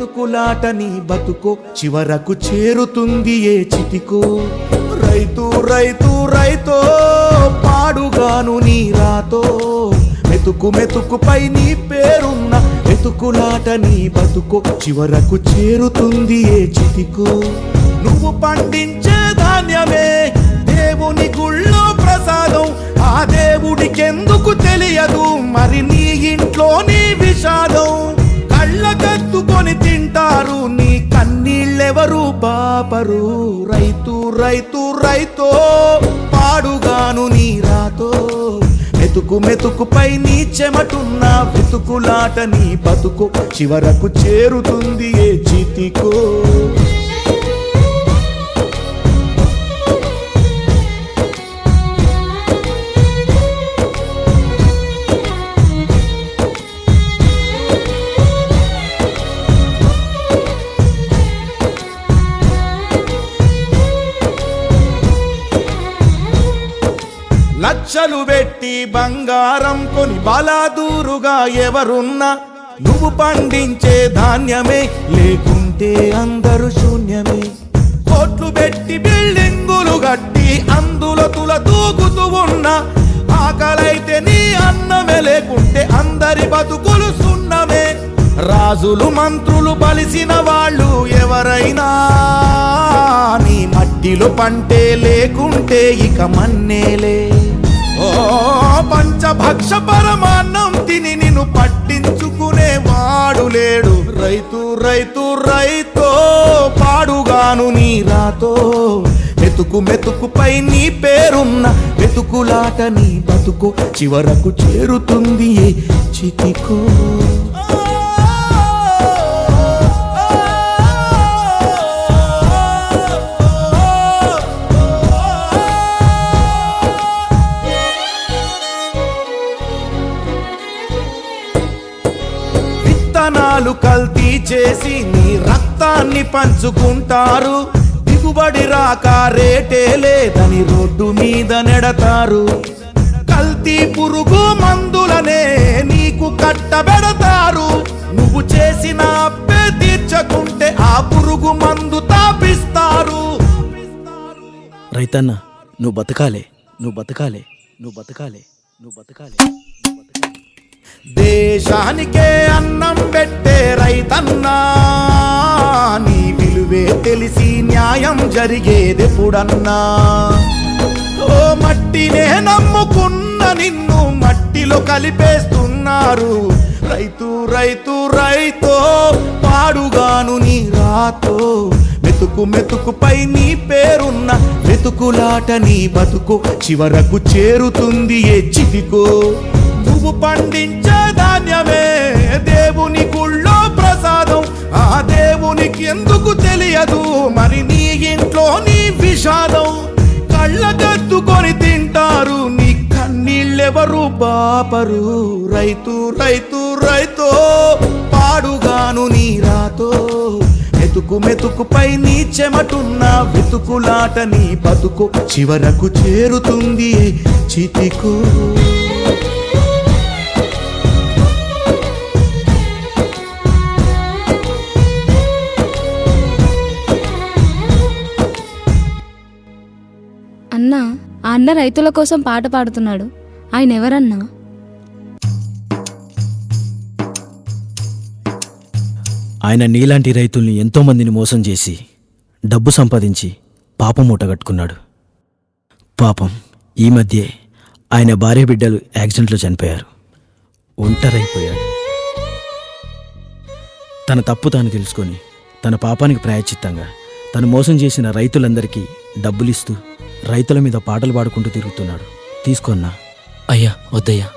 వెతుకులాట నీ బతుకో చివరకు చేరుతుంది ఏ చితికో. రైతు రైతు రైతో పాడుగాను నీ రాతో మెతుకు మెతుకుపై నీ పేరున్న వెతుకులాట నీ బతుకో చివరకు చేరుతుంది ఏ చితికో. నువ్వు పండించే ధాన్యమే దేవుని గుళ్ళో ప్రసాదం, ఆ దేవుడికెందుకు తెలియదు మరి నీ ఇంట్లో నీ విషాదం. కళ్ళకత్తుకొని తింటారు నీ కన్నీళ్ళెవరు పాపరు. రైతు రైతు రైతో పాడుగాను నీ రాతో మెతుకు మెతుకుపై నీ చెమటున్న వెతుకులాట నీ బతుకు చివరకు చేరుతుంది ఏ చితికో. లక్షలు పెట్టి బంగారం కొని బలాదూరుగా ఎవరున్నా నువ్వు పండించే ధాన్యమే లేకుంటే అందరూ శూన్యమే. కోట్లు పెట్టి బిల్డింగులు కట్టి అందులో తుల దూకుతూ ఉన్నా ఆకలైతే నీ అన్నమే లేకుంటే అందరి బతుకులు సున్నమే. రాజులు మంత్రులు బలిసిన వాళ్ళు ఎవరైనా నీ మట్టిలో పంటే లేకుంటే ఇక మన్నేలే. ఓ పంచభక్ష పరమాన్నం తిని నిన్ను పట్టించుకునే వాడు లేడు. రైతు రైతు రైతో పాడుగాను నీ రాతో మెతుకు మెతుకుపై నీ పేరున్న వెతుకులాట నీ బతుకు చివరకు చేరుతుంది ఏ చితికో. విత్తనాలు కల్తీ చేసి నీ రక్తాన్ని పంచుకుంటారు, దిగుబడి రాక రేటే లేదని రోడ్డు మీద నెడతారు. కల్తీ పురుగు మందులనే నీకు కట్టబెడతారు, నువ్వు చేసిన అప్పే తీర్చకుంటే ఆ పురుగు మందు తాపిస్తారు. రైతన్న నువ్వు బతకాలే, నువ్వు బతకాలే, నువ్వు బతకాలే, నువ్వు బతకాలే. దేశానికే అన్నం పెట్టే రైతన్నా నీ విలువే తెలిసి న్యాయం జరిగేదెప్పుడన్నా. ఓ మట్టినే నమ్ముకున్న నిన్ను మట్టిలో కలిపేస్తున్నారు. రైతు రైతు రైతో పాడుగాను నీ రాతో మెతుకు మెతుకుపై నీ పేరున్న వెతుకులాట నీ బతుకు చివరకు చేరుతుంది ఏ చితికో. నువ్వు పండించే ధాన్యమే దేవుని గుళ్ళో ప్రసాదం, ఆ దేవునికి ఎందుకు తెలియదు మరి నీ ఇంట్లో నీ విషాదం. కళ్ళకత్తుకొని తింటారు నీ కన్నీళ్ళెవరు పాపరు. రైతు రైతు రైతో పాడుగాను నీ రాతో మెతుకు మెతుకుపై నీ చెమటున్న వెతుకులాట నీ బతుకు చివరకు చేరుతుంది చితికో. అన్నా, ఆ అన్న రైతుల కోసం పాట పాడుతున్నాడు. ఆయన ఎవరన్నా? ఆయన నీలాంటి రైతుల్ని ఎంతోమందిని మోసం చేసి డబ్బు సంపాదించి పాపం మూటగట్టుకున్నాడు. పాపం ఈ మధ్యే ఆయన భార్య బిడ్డలు యాక్సిడెంట్లో చనిపోయారు. ఒంటరైపోయాడు. తన తప్పు తాను తెలుసుకొని తన పాపానికి ప్రాయశ్చిత్తంగా తను మోసం చేసిన రైతులందరికీ డబ్బులిస్తూ రైతుల మీద పాటలు పాడుకుంటూ తిరుగుతున్నాడు. తీసుకున్నా. అయ్యా వద్దయ్యా,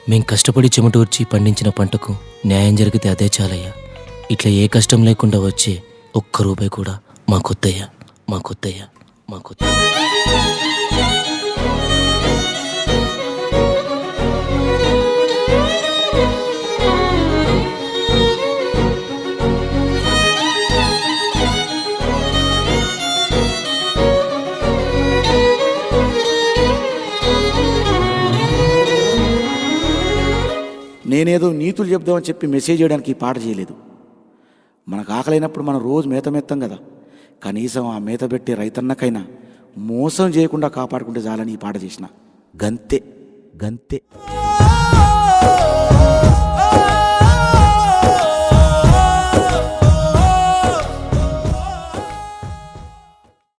మేం కష్టపడి చెమటూర్చి పండించిన పంటకు న్యాయం జరిగితే అదే చాలయ్యా. ఇట్లా ఏ కష్టం లేకుండా వచ్చే ఒక్క రూపాయి కూడా మాకొద్దయ్యా, మాకొద్దయ్యా, మాకొద్దయ్యా. నేనేదో నీతులు చెప్దామని చెప్పి మెసేజ్ చేయడానికి ఈ పాట చేయలేదు. మనకు ఆకలైనప్పుడు మనం రోజు మేత మెత్తాం కదా, కనీసం ఆ మేత పెట్టే రైతన్నకైనా మోసం చేయకుండా కాపాడుకుంటే చాలని ఈ పాట చేసిన. గంతే గంతే.